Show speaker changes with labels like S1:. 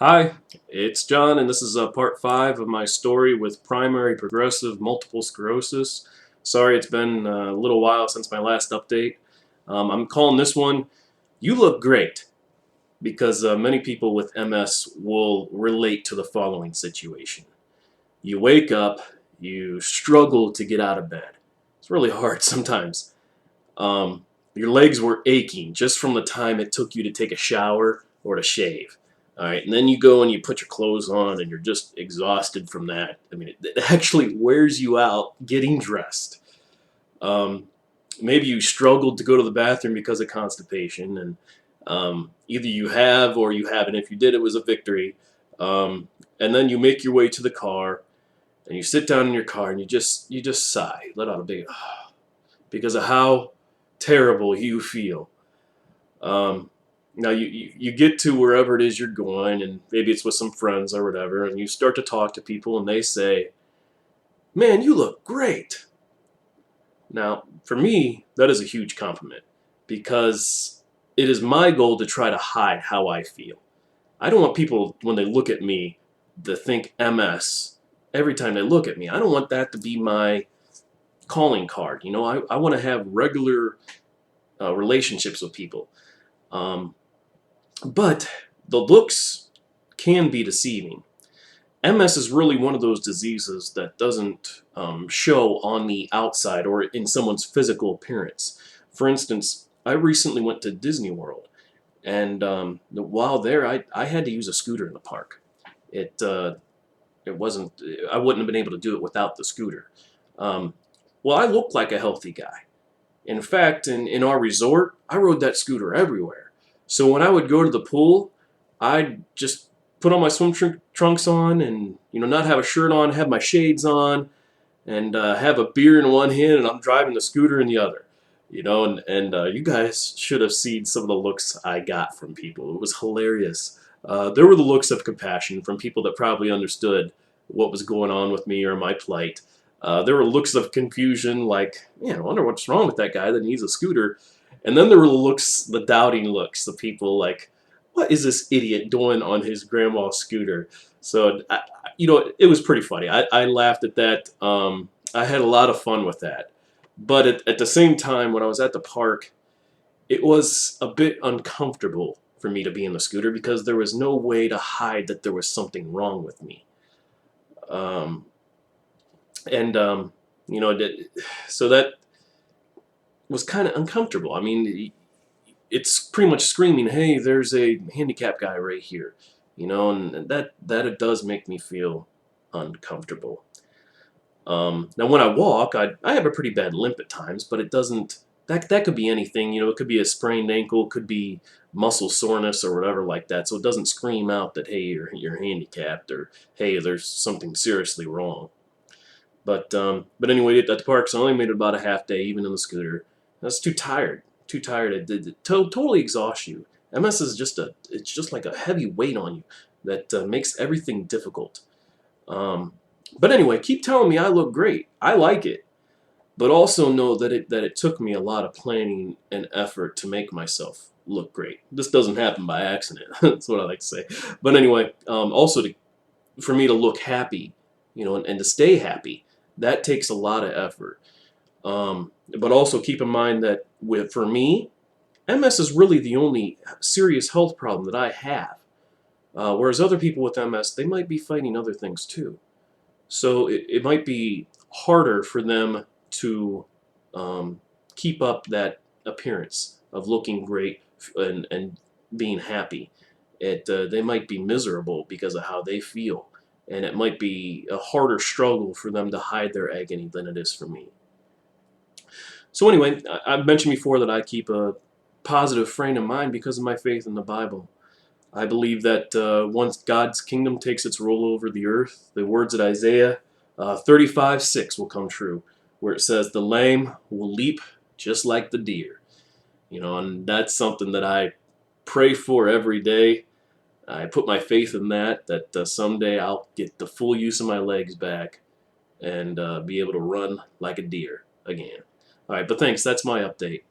S1: Hi, it's John, and this is part 5 of my story with Primary Progressive Multiple Sclerosis. Sorry, it's been a little while since my last update. I'm calling this one, You Look Great, because many people with MS will relate to the following situation. You wake up, you struggle to get out of bed. It's really hard sometimes. Your legs were aching just from the time it took you to take a shower or to shave. All right, and then you go and you put your clothes on and you're just exhausted from that. I mean, it actually wears you out getting dressed. Um, Maybe you struggled to go to the bathroom because of constipation, and either you have or you haven't. If you did, it was a victory. And then you make your way to the car and you sit down in your car and you just sigh, let out a big because of how terrible you feel. Um, Now you get to wherever it is you're going, and maybe it's with some friends or whatever, and you start to talk to people, and they say, "Man, you look great." Now, for me, that is a huge compliment because it is my goal to try to hide how I feel. I don't want people, when they look at me, to think MS every time they look at me. I don't want that to be my calling card. I want to have regular relationships with people. Um, But the looks can be deceiving. MS is really one of those diseases that doesn't show on the outside or in someone's physical appearance. For instance, I recently went to Disney World, and while there, I had to use a scooter in the park. It it wasn't I wouldn't have been able to do it without the scooter. Um, well, I looked like a healthy guy. In fact, in our resort, I rode that scooter everywhere. So when I would go to the pool, I'd just put all my swim trunks on and not have a shirt on, have my shades on, and have a beer in one hand, and I'm driving the scooter in the other. And you guys should have seen some of the looks I got from people. It was hilarious. There were the looks of compassion from people that probably understood what was going on with me or my plight. There were looks of confusion, like, man, I wonder what's wrong with that guy that needs a scooter. And then there were the looks, the doubting looks, the people like, what is this idiot doing on his grandma's scooter? So, it was pretty funny. I laughed at that. I had a lot of fun with that. But at the same time, when I was at the park, it was a bit uncomfortable for me to be in the scooter because there was no way to hide that there was something wrong with me. Um, and you know, so that was kind of uncomfortable. I mean, it's pretty much screaming, "Hey, there's a handicapped guy right here," and that it does make me feel uncomfortable. Now, when I walk, I have a pretty bad limp at times, but it doesn't. That could be anything. It could be a sprained ankle, could be muscle soreness or whatever like that. So it doesn't scream out that, hey, you're handicapped, or hey, there's something seriously wrong. But anyway, at the parks, I only made it about a half day, even in the scooter. I was too tired. Too tired. It totally exhausts you. MS is it's just like a heavy weight on you that makes everything difficult. Um, but anyway, keep telling me I look great. I like it, but also know that it took me a lot of planning and effort to make myself look great. This doesn't happen by accident. That's what I like to say. But anyway, also for me to look happy, and to stay happy, that takes a lot of effort. But also keep in mind that for me, MS is really the only serious health problem that I have. Whereas other people with MS, they might be fighting other things too. So it might be harder for them to um, keep up that appearance of looking great and being happy. They might be miserable because of how they feel, and it might be a harder struggle for them to hide their agony than it is for me. So anyway, I've mentioned before that I keep a positive frame of mind because of my faith in the Bible. I believe that once God's kingdom takes its rule over the earth, the words of Isaiah 35:6 will come true, where it says, "The lame will leap just like the deer." And that's something that I pray for every day. I put my faith in that someday I'll get the full use of my legs back and be able to run like a deer again. All right, but thanks. That's my update.